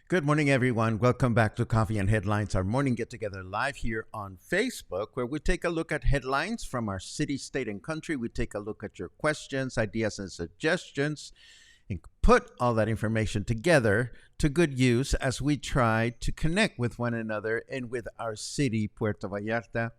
Good morning, everyone. Welcome back to Coffee and Headlines, our morning get together live here on Facebook, where we take a look at headlines from our city, state, and country. We take a look at your questions, ideas, and suggestions, and put all that information together to good use as we try to connect with one another and with our city, Puerto Vallarta,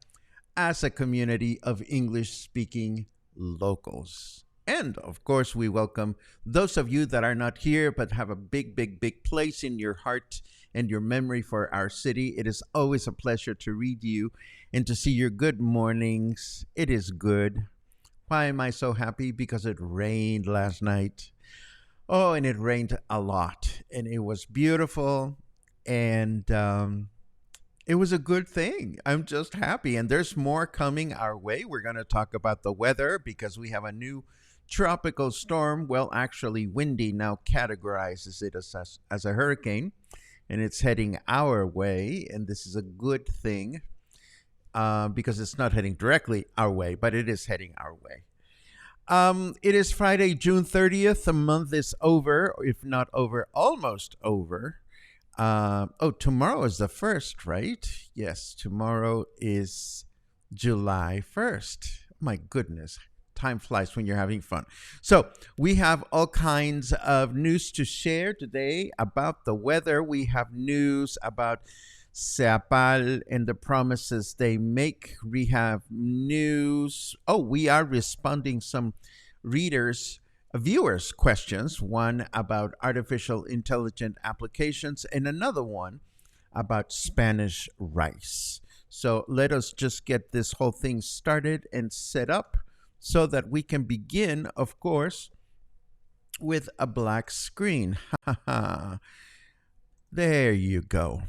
as a community of English speaking locals. And of course, we welcome those of you that are not here but have a big place in your heart and your memory for our city. It is always a pleasure to read you and to see your good mornings. It is good. Why am I so happy? Because it rained last night. Oh, and it rained a lot. And it was beautiful. And it was a good thing. I'm just happy. And there's more coming our way. We're going to talk about the weather because we have a new tropical storm. Well, actually, Windy now categorizes it as a hurricane, and it's heading our way. And this is a good thing because it's not heading directly our way, but it is heading our way. It is Friday, June 30th. The month is over, if not over, almost over. Tomorrow is the 1st, right? Yes, tomorrow is July 1st. My goodness. Time flies when you're having fun. So we have all kinds of news to share today about the weather. We have news about Seapal and the promises they make. We have news. We are responding some viewers' questions. One about artificial intelligent applications and another one about Spanish rice. So let us just get this whole thing started and set up, so that we can begin, of course, with a black screen. There you go.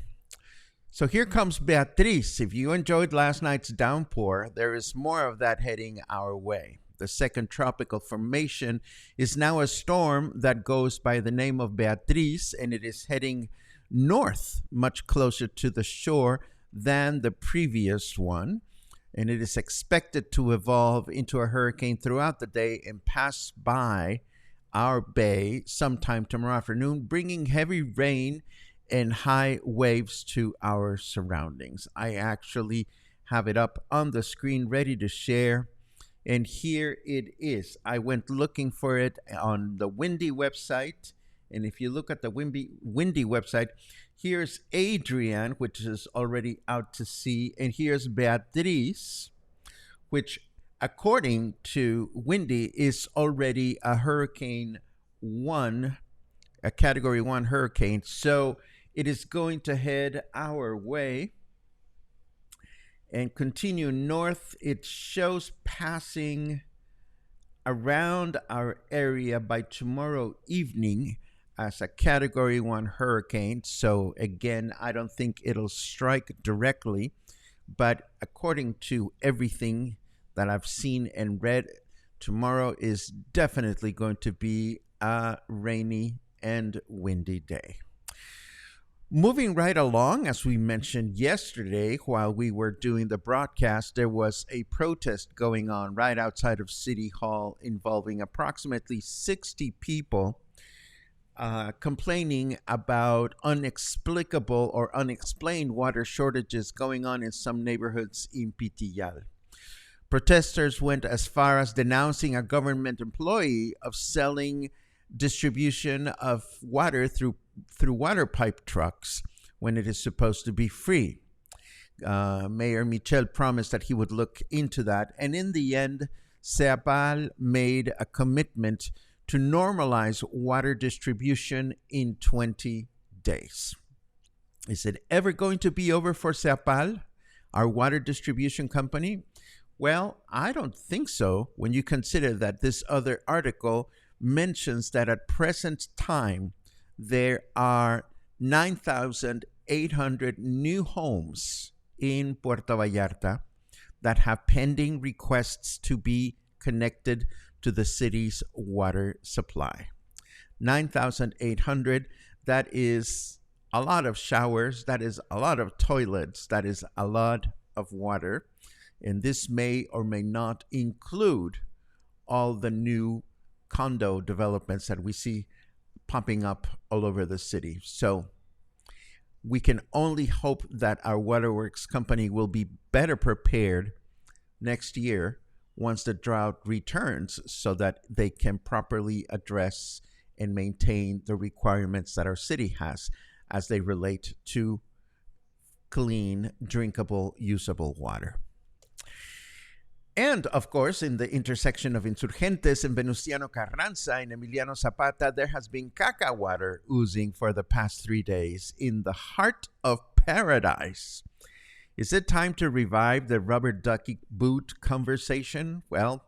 So here comes Beatrice. If you enjoyed last night's downpour, there is more of that heading our way. The second tropical formation is now a storm that goes by the name of Beatrice, and it is heading north, much closer to the shore than the previous one. And it is expected to evolve into a hurricane throughout the day and pass by our bay sometime tomorrow afternoon, bringing heavy rain and high waves to our surroundings. I actually have it up on the screen ready to share. And here it is. I went looking for it on the Windy website. And if you look at the Windy website, here's Adrian, which is already out to sea. And here's Beatrice, which, according to Windy, is already a Hurricane 1, a Category 1 hurricane. So it is going to head our way and continue north. It shows passing around our area by tomorrow evening as a Category 1 hurricane. So again, I don't think it'll strike directly, but according to everything that I've seen and read, tomorrow is definitely going to be a rainy and windy day. Moving right along, as we mentioned yesterday while we were doing the broadcast, there was a protest going on right outside of City Hall involving approximately 60 people complaining about unexplicable or unexplained water shortages going on in some neighborhoods in Pitillal. Protesters went as far as denouncing a government employee of selling distribution of water through water pipe trucks when it is supposed to be free. Mayor Michel promised that he would look into that, and in the end, Seapal made a commitment to normalize water distribution in 20 days. Is it ever going to be over for Seapal, our water distribution company? Well, I don't think so when you consider that this other article mentions that at present time there are 9,800 new homes in Puerto Vallarta that have pending requests to be connected to the city's water supply. 9,800, that is a lot of showers, that is a lot of toilets, that is a lot of water. And this may or may not include all the new condo developments that we see popping up all over the city. So we can only hope that our waterworks company will be better prepared next year once the drought returns so that they can properly address and maintain the requirements that our city has as they relate to clean, drinkable, usable water. And, of course, in the intersection of Insurgentes and Venustiano Carranza and Emiliano Zapata, there has been caca water oozing for the past 3 days in the heart of paradise. Is it time to revive the rubber ducky boot conversation? Well,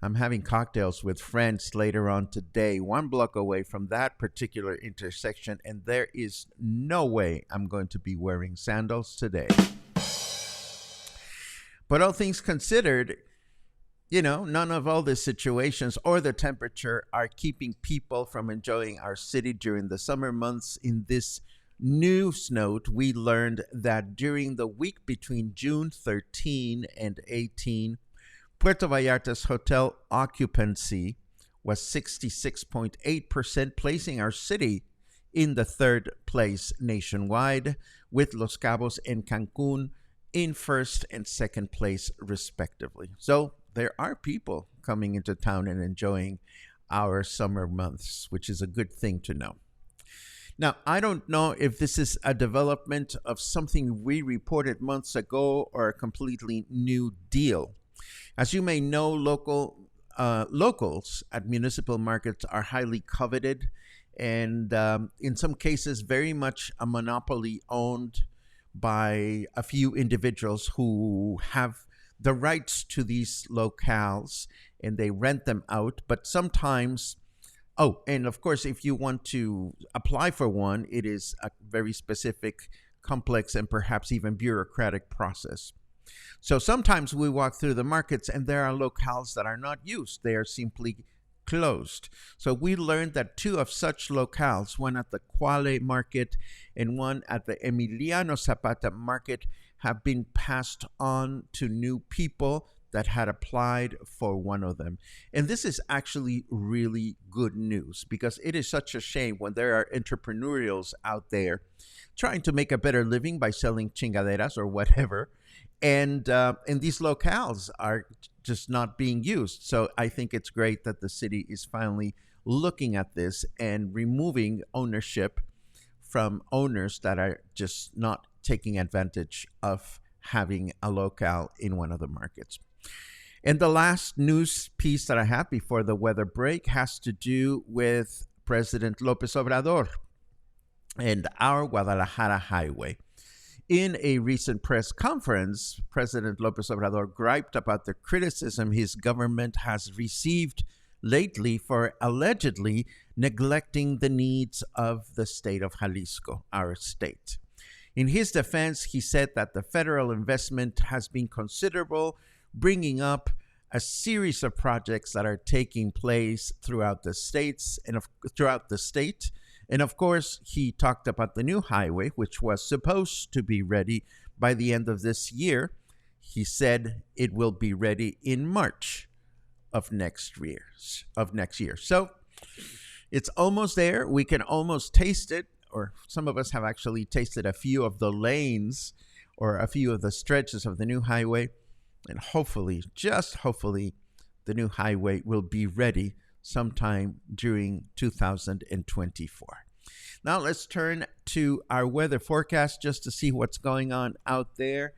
I'm having cocktails with friends later on today, 1 block away from that particular intersection, and there is no way I'm going to be wearing sandals today. But all things considered, none of all these situations or the temperature are keeping people from enjoying our city during the summer months. In this news note, we learned that during the week between June 13 and 18, Puerto Vallarta's hotel occupancy was 66.8%, placing our city in the 3rd place nationwide, with Los Cabos and Cancun in 1st and 2nd place, respectively. So there are people coming into town and enjoying our summer months, which is a good thing to know. Now, I don't know if this is a development of something we reported months ago or a completely new deal. As you may know, locals at municipal markets are highly coveted and in some cases very much a monopoly owned by a few individuals who have the rights to these locales and they rent them out. But sometimes, and of course, if you want to apply for one, it is a very specific, complex, and perhaps even bureaucratic process. So sometimes we walk through the markets and there are locales that are not used. They are simply closed. So we learned that 2 of such locales, one at the Quale market and one at the Emiliano Zapata market, have been passed on to new people that had applied for one of them. And this is actually really good news because it is such a shame when there are entrepreneurials out there trying to make a better living by selling chingaderas or whatever. And these locales are just not being used. So I think it's great that the city is finally looking at this and removing ownership from owners that are just not taking advantage of having a locale in one of the markets. And the last news piece that I have before the weather break has to do with President López Obrador and our Guadalajara highway. In a recent press conference, President López Obrador griped about the criticism his government has received lately for allegedly neglecting the needs of the state of Jalisco, our state. In his defense, he said that the federal investment has been considerable, bringing up a series of projects that are taking place throughout the state And of course, he talked about the new highway, which was supposed to be ready by the end of this year. He said it will be ready in March of next year. So it's almost there. We can almost taste it, or some of us have actually tasted a few of the lanes or a few of the stretches of the new highway. And hopefully, just hopefully, the new highway will be ready sometime during 2024. Now let's turn to our weather forecast just to see what's going on out there.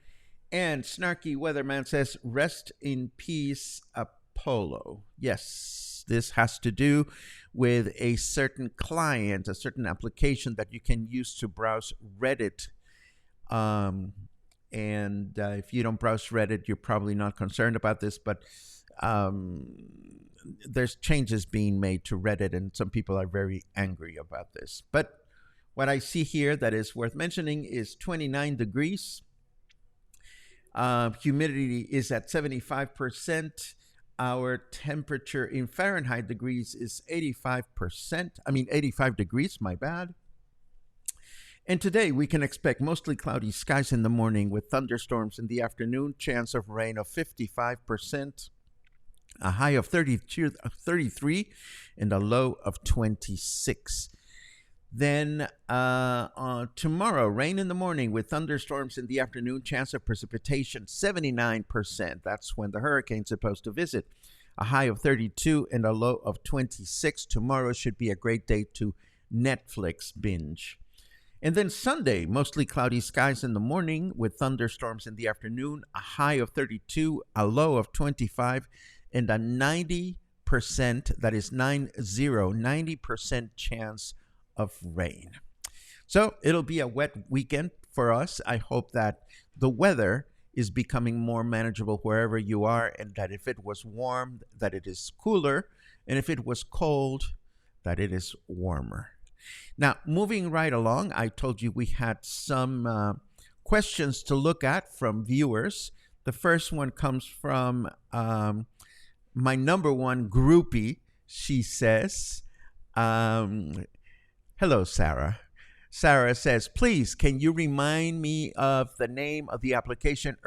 And Snarky Weatherman says, rest in peace, Apollo. Yes, this has to do with a certain client, a certain application that you can use to browse Reddit. If you don't browse Reddit, you're probably not concerned about this, but there's changes being made to Reddit, and some people are very angry about this. But what I see here that is worth mentioning is 29 degrees. Humidity is at 75%. Our temperature in Fahrenheit degrees is 85 degrees, my bad. And today we can expect mostly cloudy skies in the morning with thunderstorms in the afternoon, chance of rain of 55%, a high of 33, and a low of 26. Then tomorrow, rain in the morning with thunderstorms in the afternoon, chance of precipitation 79%. That's when the hurricane's supposed to visit. A high of 32 and a low of 26. Tomorrow should be a great day to Netflix binge. And then Sunday, mostly cloudy skies in the morning with thunderstorms in the afternoon, a high of 32, a low of 25, and a 90%, that is 90% chance of rain. So it'll be a wet weekend for us. I hope that the weather is becoming more manageable wherever you are, and that if it was warm, that it is cooler, and if it was cold, that it is warmer. Now, moving right along, I told you we had some questions to look at from viewers. The first one comes from my number one groupie. She says, hello, Sarah. Sarah says, please, can you remind me of the name of the application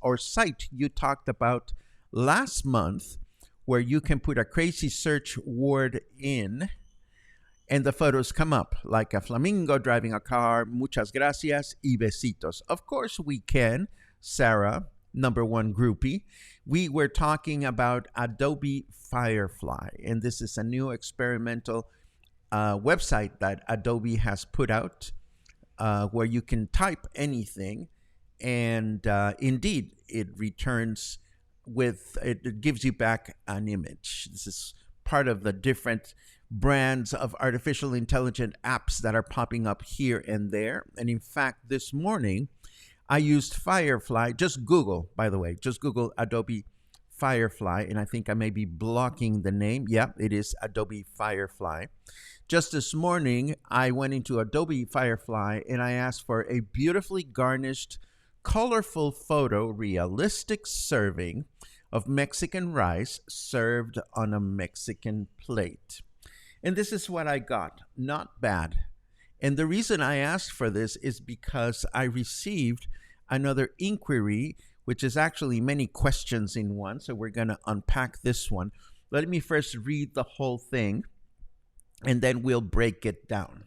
or site you talked about last month where you can put a crazy search word in and the photos come up, like a flamingo driving a car, muchas gracias y besitos. Of course we can, Sarah, number one groupie. We were talking about Adobe Firefly, and this is a new experimental website that Adobe has put out where you can type anything, and indeed, it returns it gives you back an image. This is part of the different brands of artificial intelligent apps that are popping up here and there. And in fact, this morning, I used Firefly. Just Google, by the way, just Google Adobe Firefly. And I think I may be blocking the name. Yeah, it is Adobe Firefly. Just this morning, I went into Adobe Firefly and I asked for a beautifully garnished, colorful photo, realistic serving of Mexican rice served on a Mexican plate. And this is what I got. Not bad. And the reason I asked for this is because I received another inquiry, which is actually many questions in one. So we're going to unpack this one. Let me first read the whole thing, and then we'll break it down.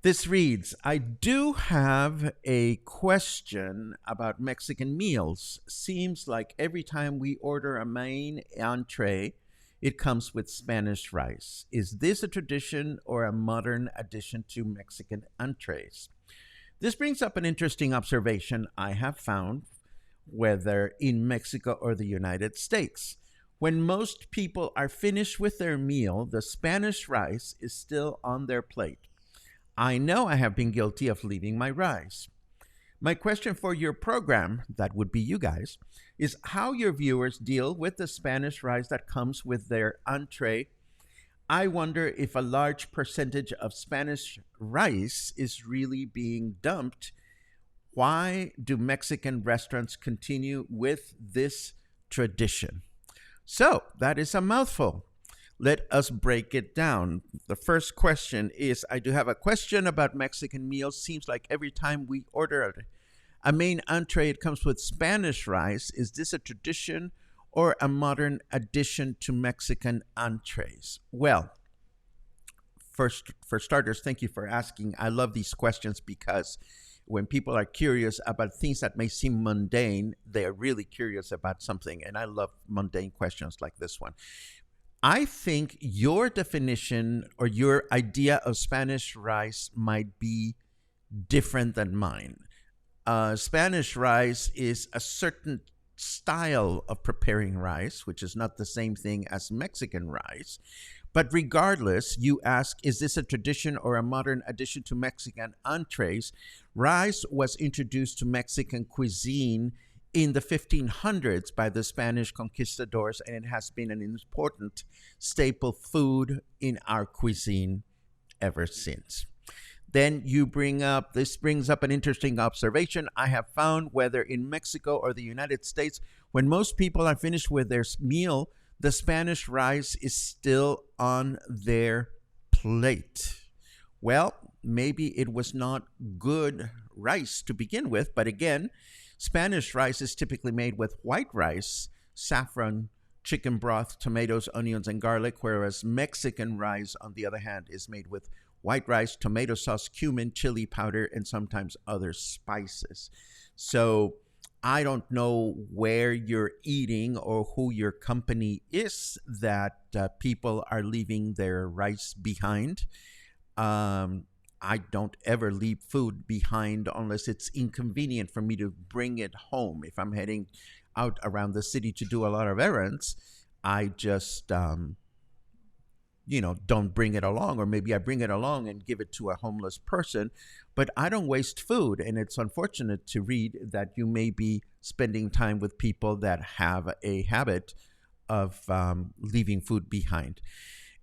This reads, I do have a question about Mexican meals. Seems like every time we order a main entree, it comes with Spanish rice. Is this a tradition or a modern addition to Mexican entrees? This brings up an interesting observation I have found, whether in Mexico or the United States. When most people are finished with their meal, the Spanish rice is still on their plate. I know I have been guilty of leaving my rice. My question for your program, that would be you guys, is how your viewers deal with the Spanish rice that comes with their entree. I wonder if a large percentage of Spanish rice is really being dumped. Why do Mexican restaurants continue with this tradition? So that is a mouthful. Let us break it down. The first question is, I do have a question about Mexican meals. Seems like every time we order a main entree, it comes with Spanish rice. Is this a tradition or a modern addition to Mexican entrees? Well, first, for starters, thank you for asking. I love these questions because when people are curious about things that may seem mundane, they are really curious about something. And I love mundane questions like this one. I think your definition or your idea of Spanish rice might be different than mine. Spanish rice is a certain style of preparing rice, which is not the same thing as Mexican rice. But regardless, you ask, is this a tradition or a modern addition to Mexican entrees? Rice was introduced to Mexican cuisine in the 1500s by the Spanish conquistadors, and it has been an important staple food in our cuisine ever since. Then this brings up an interesting observation I have found, whether in Mexico or the United States, when most people are finished with their meal, the Spanish rice is still on their plate. Well, maybe it was not good rice to begin with, but again, Spanish rice is typically made with white rice, saffron, chicken broth, tomatoes, onions, and garlic, whereas Mexican rice, on the other hand, is made with white rice, tomato sauce, cumin, chili powder, and sometimes other spices. So I don't know where you're eating or who your company is that people are leaving their rice behind. I don't ever leave food behind unless it's inconvenient for me to bring it home. If I'm heading out around the city to do a lot of errands, I just don't bring it along, or maybe I bring it along and give it to a homeless person, but I don't waste food. And it's unfortunate to read that you may be spending time with people that have a habit of leaving food behind.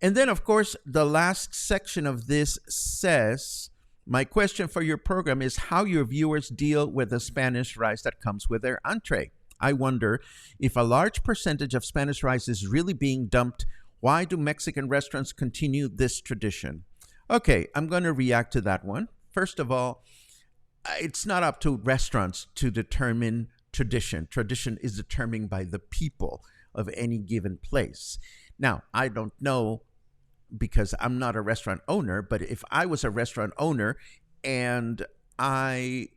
And then, of course, the last section of this says, my question for your program is how your viewers deal with the Spanish rice that comes with their entree. I wonder if a large percentage of Spanish rice is really being dumped. Why do Mexican restaurants continue this tradition? Okay, I'm going to react to that one. First of all, it's not up to restaurants to determine tradition. Tradition is determined by the people of any given place. Now, I don't know because I'm not a restaurant owner, but if I was a restaurant owner and I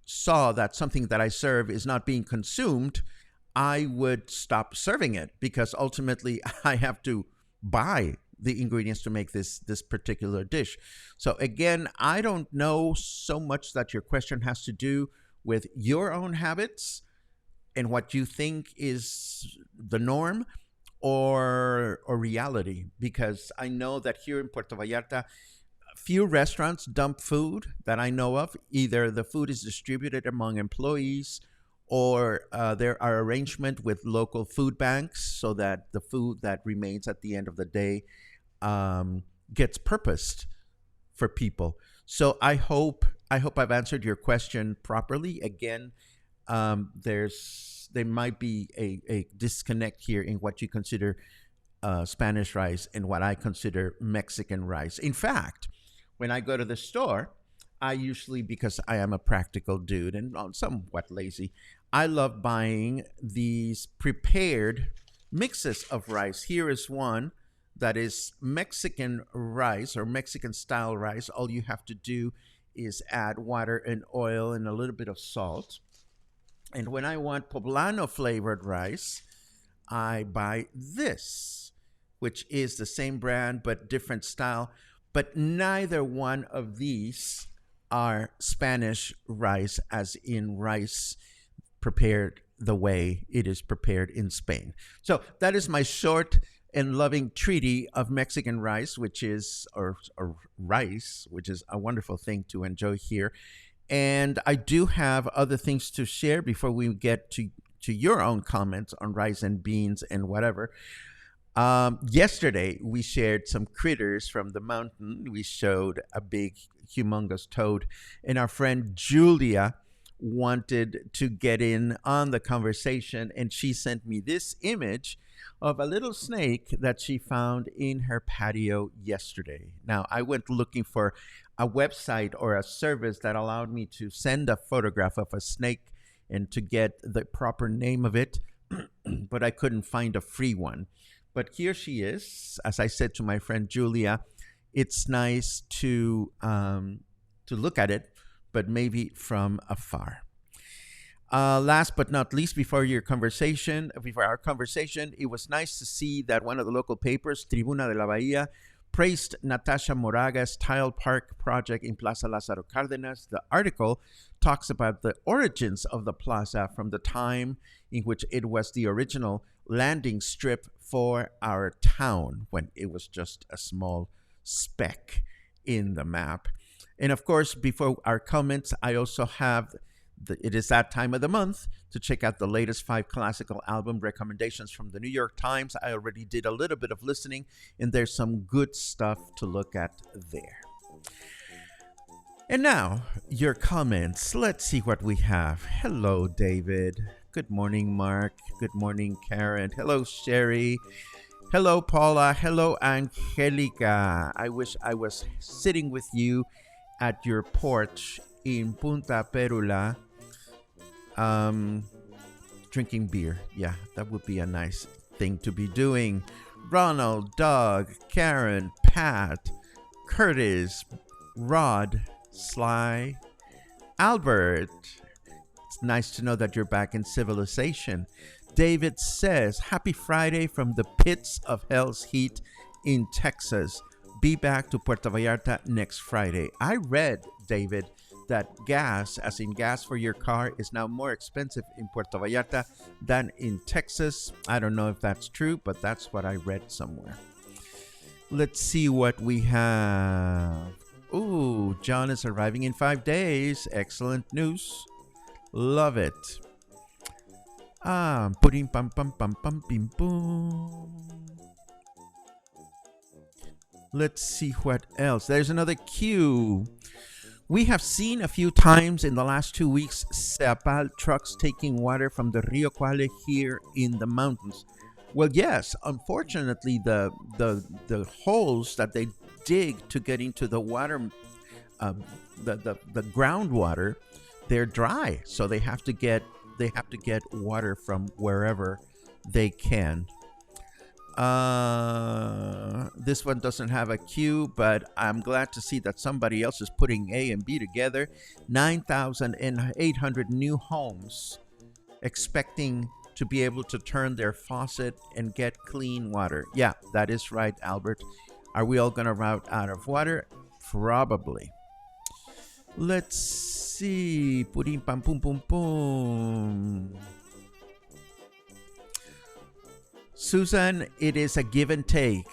saw that something that I serve is not being consumed, I would stop serving it because ultimately I have to buy the ingredients to make this particular dish. So again, I don't know so much that your question has to do with your own habits and what you think is the norm or reality, because I know that here in Puerto Vallarta, few restaurants dump food that I know of. Either the food is distributed among employees or there are arrangements with local food banks so that the food that remains at the end of the day gets purposed for people. So I hope I've answered your question properly. Again, there might be a disconnect here in what you consider Spanish rice and what I consider Mexican rice. In fact, when I go to the store, I usually, because I am a practical dude and somewhat lazy, I love buying these prepared mixes of rice. Here is one that is Mexican rice or Mexican style rice. All you have to do is add water and oil and a little bit of salt. And when I want poblano flavored rice, I buy this, which is the same brand but different style. But neither one of these are Spanish rice, as in rice prepared the way it is prepared in Spain. So that is my short and loving treaty of Mexican rice, which is, or rice, which is a wonderful thing to enjoy here. And I do have other things to share before we get to your own comments on rice and beans and whatever. Yesterday, we shared some critters from the mountain. We showed a big, humongous toad. And our friend Julia wanted to get in on the conversation, and she sent me this image of a little snake that she found in her patio yesterday. Now, I went looking for a website or a service that allowed me to send a photograph of a snake and to get the proper name of it, but I couldn't find a free one. But here she is. As I said to my friend Julia, it's nice to look at it, but maybe from afar. Last but not least, before our conversation, it was nice to see that one of the local papers, Tribuna de la Bahía, praised Natasha Moraga's tile park project in Plaza Lázaro Cárdenas. The article talks about the origins of the plaza from the time in which it was the original landing strip for our town, when it was just a small speck in the map. And of course, before our comments, I also have it is that time of the month to check out the latest 5 classical album recommendations from the New York Times. I already did a little bit of listening, and there's some good stuff to look at there. And now, your comments. Let's see what we have. Hello, David. Good morning, Mark. Good morning, Karen. Hello, Sherry. Hello, Paula. Hello, Angelica. I wish I was sitting with you at your porch in Punta Perula, drinking beer. Yeah, that would be a nice thing to be doing. Ronald, Doug, Karen, Pat, Curtis, Rod, Sly, Albert. It's nice to know that you're back in civilization. David says, happy Friday from the pits of hell's heat in Texas. Be back to Puerto Vallarta next Friday. I read, David, that gas, as in gas for your car, is now more expensive in Puerto Vallarta than in Texas. I don't know if that's true, but that's what I read somewhere. Let's see what we have. Ooh, John is arriving in 5 days. Excellent news. Love it. Pudding pam pam pam pam bim boom. Let's see what else. There's another queue. We have seen a few times in the last 2 weeks Seapal trucks taking water from the Rio Quale here in the mountains. Well, yes, unfortunately, the holes that they dig to get into the water, the groundwater, they're dry, so they have to get water from wherever they can. This one doesn't have a queue, but I'm glad to see that somebody else is putting A and B together. 9,800 new homes expecting to be able to turn their faucet and get clean water. Yeah, that is right, Albert. Are we all going to run out of water? Probably. Let's see. Pudding pam pum pum pum. Susan, it is a give and take.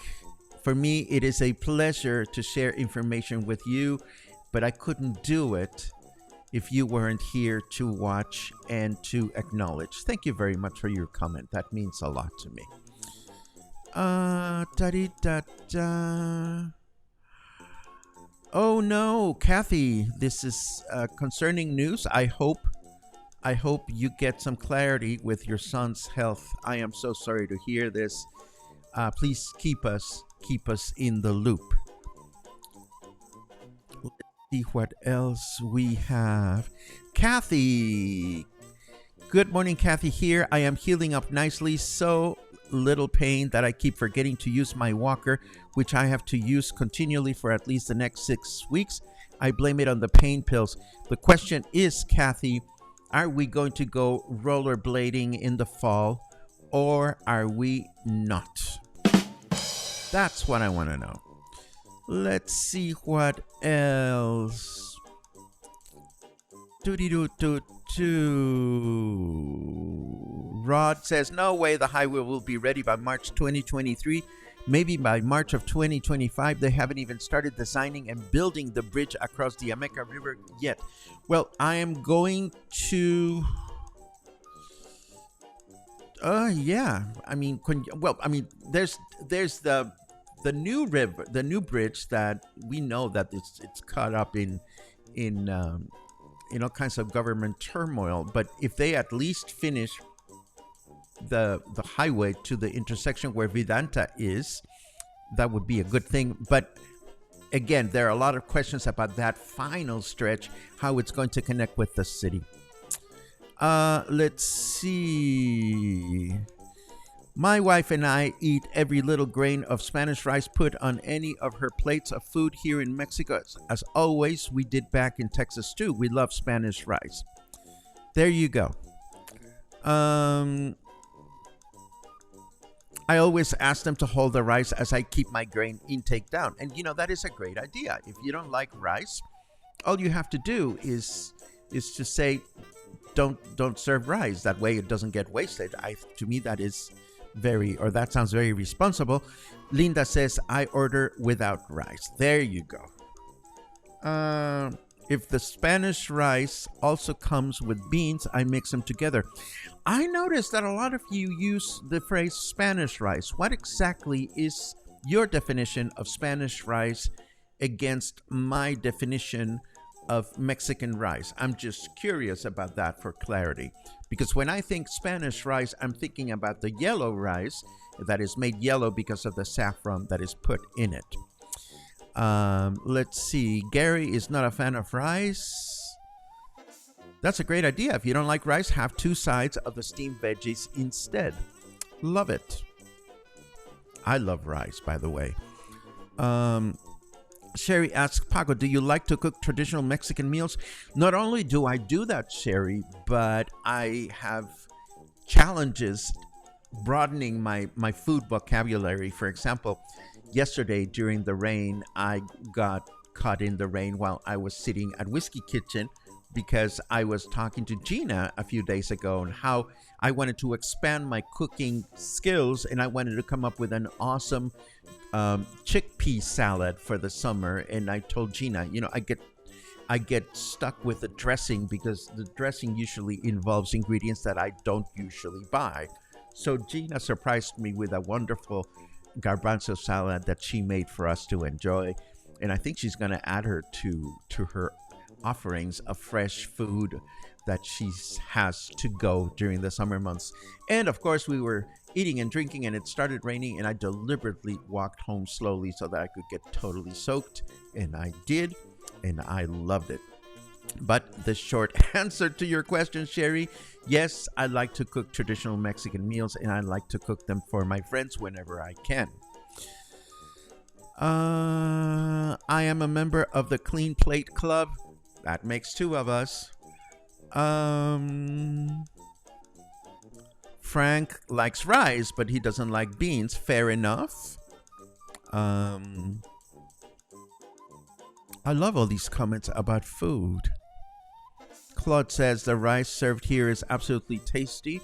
For me, it is a pleasure to share information with you, but I couldn't do it if you weren't here to watch and to acknowledge. Thank you very much for your comment. That means a lot to me. Oh no, Kathy, this is concerning news. I hope you get some clarity with your son's health. I am so sorry to hear this. Please keep us in the loop. Let's see what else we have. Kathy. Good morning, Kathy here. I am healing up nicely. So little pain that I keep forgetting to use my walker, which I have to use continually for at least the next 6 weeks. I blame it on the pain pills. The question is, Kathy, are we going to go rollerblading in the fall, or are we not? That's what I want to know. Let's see what else. Rod says, no way the highway will be ready by March 2023. Maybe by March of 2025. They haven't even started designing and building the bridge across the Ameca River yet. Well, I am going to... yeah. I mean, there's the new river, the new bridge that we know that it's caught up in in all kinds of government turmoil. But if they at least finish the highway to the intersection where Vidanta is, that would be a good thing. But again, there are a lot of questions about that final stretch, how it's going to connect with the city. Let's see. My wife and I eat every little grain of Spanish rice put on any of her plates of food here in Mexico. As always, we did back in Texas too. We love Spanish rice. There you go. I always ask them to hold the rice as I keep my grain intake down. And that is a great idea. If you don't like rice, all you have to do is to say, don't serve rice. That way it doesn't get wasted. To me, that sounds very responsible. Linda says, I order without rice. There you go. If the Spanish rice also comes with beans, I mix them together. I noticed that a lot of you use the phrase Spanish rice. What exactly is your definition of Spanish rice against my definition of Mexican rice? I'm just curious about that for clarity. Because when I think Spanish rice, I'm thinking about the yellow rice that is made yellow because of the saffron that is put in it. Let's see. Gary is not a fan of rice. That's a great idea. If you don't like rice, have 2 sides of the steamed veggies instead. Love it. I love rice, by the way. Sherry asks, Paco, do you like to cook traditional Mexican meals? Not only do I do that, Sherry, but I have challenges broadening my food vocabulary. For example, yesterday during the rain, I got caught in the rain while I was sitting at Whiskey Kitchen because I was talking to Gina a few days ago on how I wanted to expand my cooking skills and I wanted to come up with an awesome chickpea salad for the summer. And I told Gina, I get stuck with the dressing because the dressing usually involves ingredients that I don't usually buy. So Gina surprised me with a wonderful garbanzo salad that she made for us to enjoy. And I think she's going to add her to her offerings of fresh food that she has to go during the summer months. And of course, we were eating and drinking and it started raining and I deliberately walked home slowly so that I could get totally soaked. And I did, and I loved it. But the short answer to your question, Sherry, yes, I like to cook traditional Mexican meals and I like to cook them for my friends whenever I can. I am a member of the Clean Plate Club. That makes 2 of us. Frank likes rice, but he doesn't like beans. Fair enough. I love all these comments about food. Claude says the rice served here is absolutely tasty.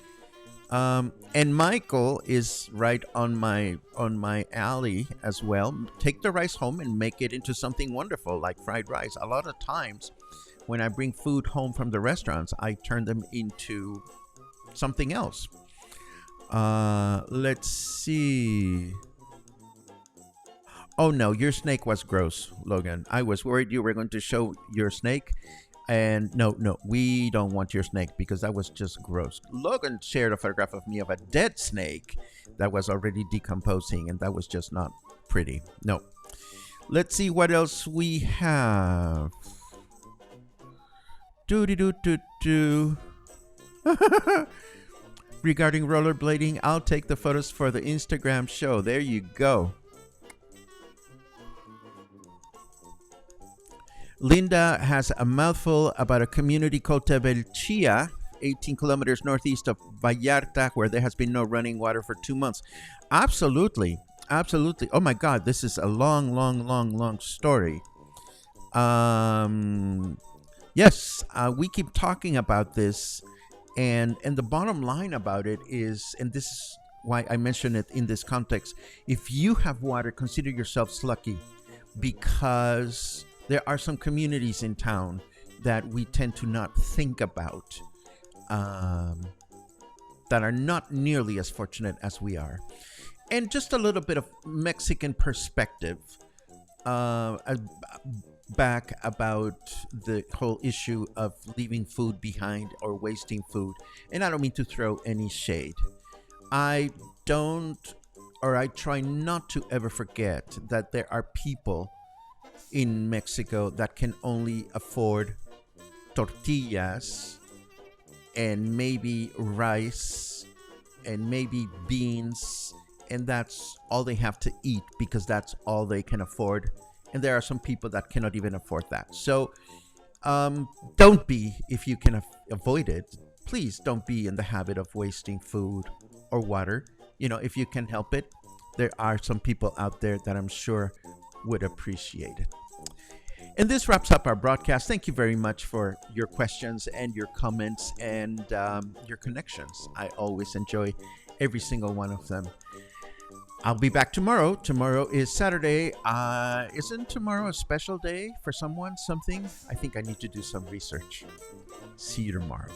And Michael is right on my alley as well. Take the rice home and make it into something wonderful like fried rice. A lot of times when I bring food home from the restaurants, I turn them into something else. Let's see. Oh no, your snake was gross, Logan. I was worried you were going to show your snake. And no, we don't want your snake because that was just gross. Logan shared a photograph of me of a dead snake that was already decomposing, and that was just not pretty. No. Let's see what else we have. Do. Regarding rollerblading, I'll take the photos for the Instagram show. There you go. Linda has a mouthful about a community called Tebelchia, 18 kilometers northeast of Vallarta, where there has been no running water for 2 months. Absolutely. Oh my God, this is a long story. Yes, we keep talking about this, and the bottom line about it is, and this is why I mention it in this context, if you have water, consider yourselves lucky, because there are some communities in town that we tend to not think about, that are not nearly as fortunate as we are. And just a little bit of Mexican perspective. back about the whole issue of leaving food behind or wasting food. And I don't mean to throw any shade. I don't, or I try not to ever forget that there are people in Mexico that can only afford tortillas and maybe rice and maybe beans, and that's all they have to eat because that's all they can afford. And there are some people that cannot even afford that. So don't be, if you can avoid it, please don't be in the habit of wasting food or water. If you can help it, there are some people out there that I'm sure would appreciate it. And this wraps up our broadcast. Thank you very much for your questions and your comments and your connections. I always enjoy every single one of them. I'll be back tomorrow. Tomorrow is Saturday. Isn't tomorrow a special day for someone, something? I think I need to do some research. See you tomorrow.